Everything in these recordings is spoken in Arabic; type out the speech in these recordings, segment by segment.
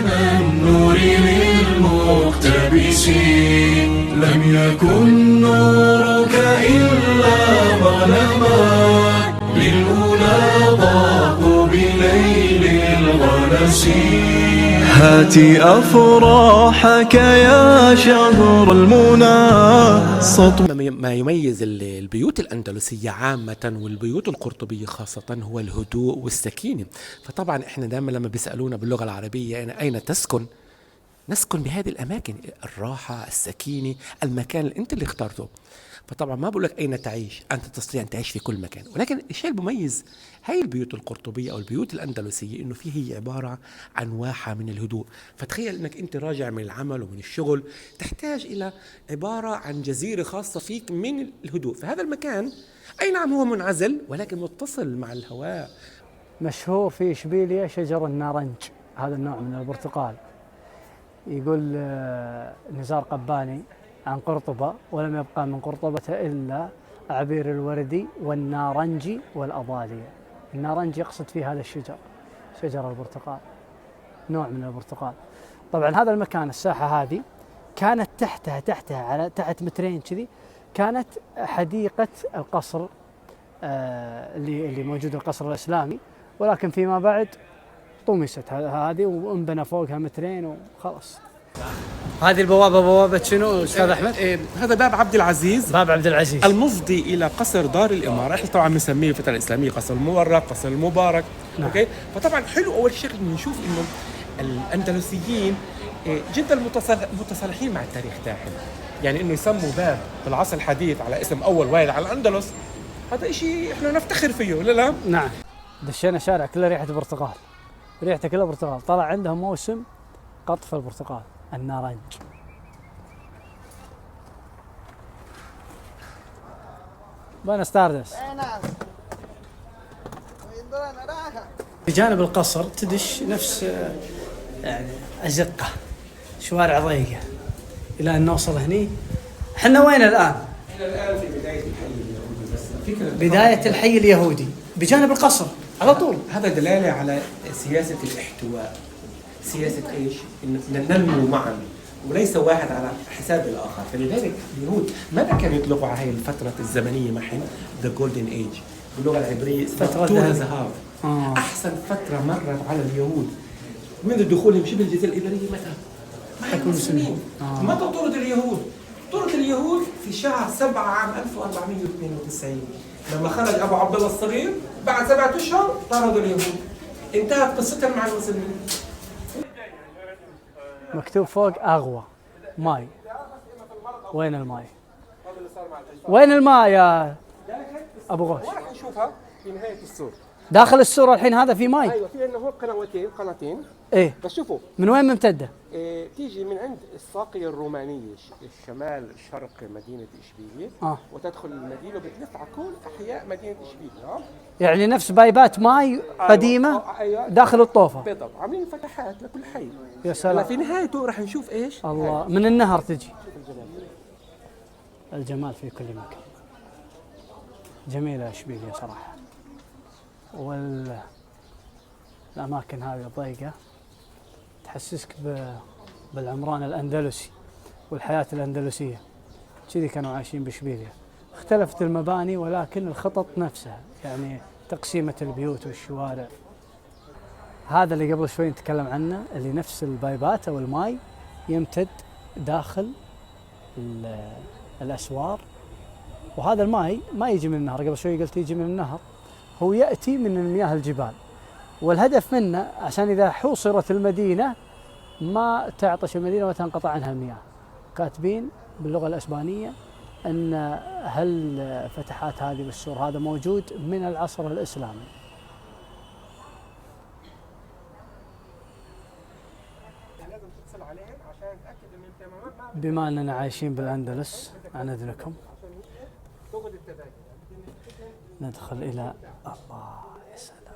بستان النور للمقتبسين، لم يكن نورك إلا ظلما للأولى ضاقوا بليل الغلسين. هات أفراحك يا شهر المنى سطو. ما يميز البيوت الأندلسية عامة والبيوت القرطبية خاصة هو الهدوء والسكينة. فطبعا احنا دائما لما بيسألونا باللغة العربية أين تسكن، نسكن بهذه الأماكن، الراحة، السكينة، المكان اللي أنت اللي اخترته. فطبعا ما بقول لك أين تعيش، أنت تستطيع أن تعيش في كل مكان، ولكن الشيء المميز هاي البيوت القرطبية أو البيوت الأندلسية إنه فيه عبارة عن واحة من الهدوء. فتخيل إنك أنت راجع من العمل ومن الشغل تحتاج إلى عبارة عن جزيرة خاصة فيك من الهدوء. فهذا المكان أي نعم هو منعزل ولكن متصل مع الهواء. مشهور في إشبيلية شجر النارنج، هذا النوع من البرتقال. يقول نزار قباني عن قرطبة: ولم يبقى من قرطبة إلا عبير الوردي والنارنجي والأضالية. النارنجي يقصد فيه هذا الشجر، شجر البرتقال، نوع من البرتقال. طبعا هذا المكان، الساحة هذه كانت تحتها على تحت مترين كذي كانت حديقة القصر اللي موجود، القصر الإسلامي، ولكن فيما بعد طمست هذه وانبنى فوقها مترين وخلاص. هذه البوابة بوابة شنو أستاذ أحمد؟ هذا باب عبد العزيز، باب عبد العزيز المفضي إلى قصر دار الإمارة. احنا طبعا بنسميه في الفترة الإسلامية قصر المورق، قصر المبارك. نعم. أوكي. فطبعا حلو أول شيء إنه نشوف إنه الأندلسيين جدا متصالحين مع التاريخ تاعهم. يعني إنه يسموا باب في العصر الحديث على اسم أول واحد على الأندلس، هذا إشي إحنا نفتخر فيه ولا لا؟ نعم. دشينا شارع كله ريحة برتقال، ريحته كلها برتقال. طلع عندهم موسم قطف البرتقال، النارنج. بنا ستاردس. بجانب القصر تدش نفس يعني أزقة، شوارع ضيقة إلى أن نوصل هني. حنا وين الآن؟ احنا الآن في بداية الحي اليهودي، بس فكرة بداية الحي اليهودي بجانب القصر على طول. هذا دلالة على سياسة الاحتواء، سياسة ايش؟ إن ننمو معا وليس واحد على حساب الآخر. فلذلك اليهود ماذا كانوا يطلقوا على هذه الفترة الزمنية معهم؟ ذا جولدن ايج باللغة العبرية، فترة الذهب. أحسن فترة مرت على اليهود منذ دخولهم شبه الجزيرة الإبرية. متى؟ مع المسلمين. متى طرد اليهود؟ طرد اليهود في شهر 7 عام 1492 لما خرج أبو عبد الله الصغير. بعد 7 أشهر طردوا اليهود، انتهت قصتهم مع المسلمين. مكتوب فوق أغوى ماي. وين الماي؟ وين الماء يا أبو غوش؟ راح نشوفها في نهاية السور. داخل السور الحين هذا في ماي؟ أيوة، في عندنا هون قناتين. إيه. بس شوفوا من وين ممتدة؟ تيجي من عند الساقية الرومانية الشمال شرق مدينة إشبيلية. وتدخل المدينة وبتلف على كل أحياء مدينة إشبيلية. يعني نفس بايبات ماي قديمة. أيوة. داخل الطوفة بالضبط، عاملين فتحات لكل حي. يا سلام. في نهايته راح نشوف إيش؟ الله، من النهر تجي. الجمال في كل مكان. جميلة إشبيلية صراحة. والأماكن هذه الضيقة تحسسك بالعمران الأندلسي والحياة الأندلسية. كذي كانوا عايشين بإشبيلية. اختلفت المباني ولكن الخطط نفسها، يعني تقسيمة البيوت والشوارع. هذا اللي قبل شوي نتكلم عنه، اللي نفس البايبات أو الماي يمتد داخل الأسوار. وهذا الماي ما يجي من النهر، قبل شوي قلت يجي من النهر، هو يأتي من مياه الجبال. والهدف منه عشان إذا حوصرت المدينة ما تعطش المدينة وتنقطع عنها المياه. كاتبين باللغة الإسبانية أن هالفتحات هذه بالسور هذا موجود من العصر الإسلامي. بما أننا عايشين بالأندلس عن إذنكم ندخل إلى الله. يا سلام،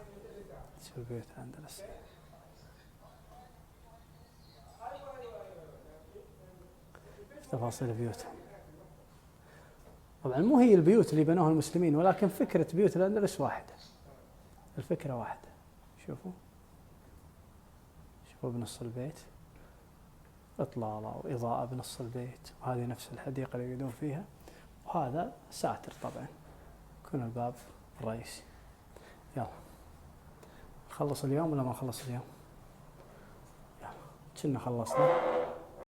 شوف بيوت الأندلس. تفاصيل بيوتهم. طبعا مو هي البيوت اللي بنوها المسلمين، ولكن فكرة بيوت الأندلس واحدة، الفكرة واحدة. شوفوا وبنص البيت إطلالة وإضاءة بنص البيت، وهذه نفس الحديقة اللي يقعدون فيها، وهذا ساتر طبعا يكون الباب الرئيسي. يلا نخلص اليوم ولا ما نخلص اليوم؟ يلا كنا خلصنا.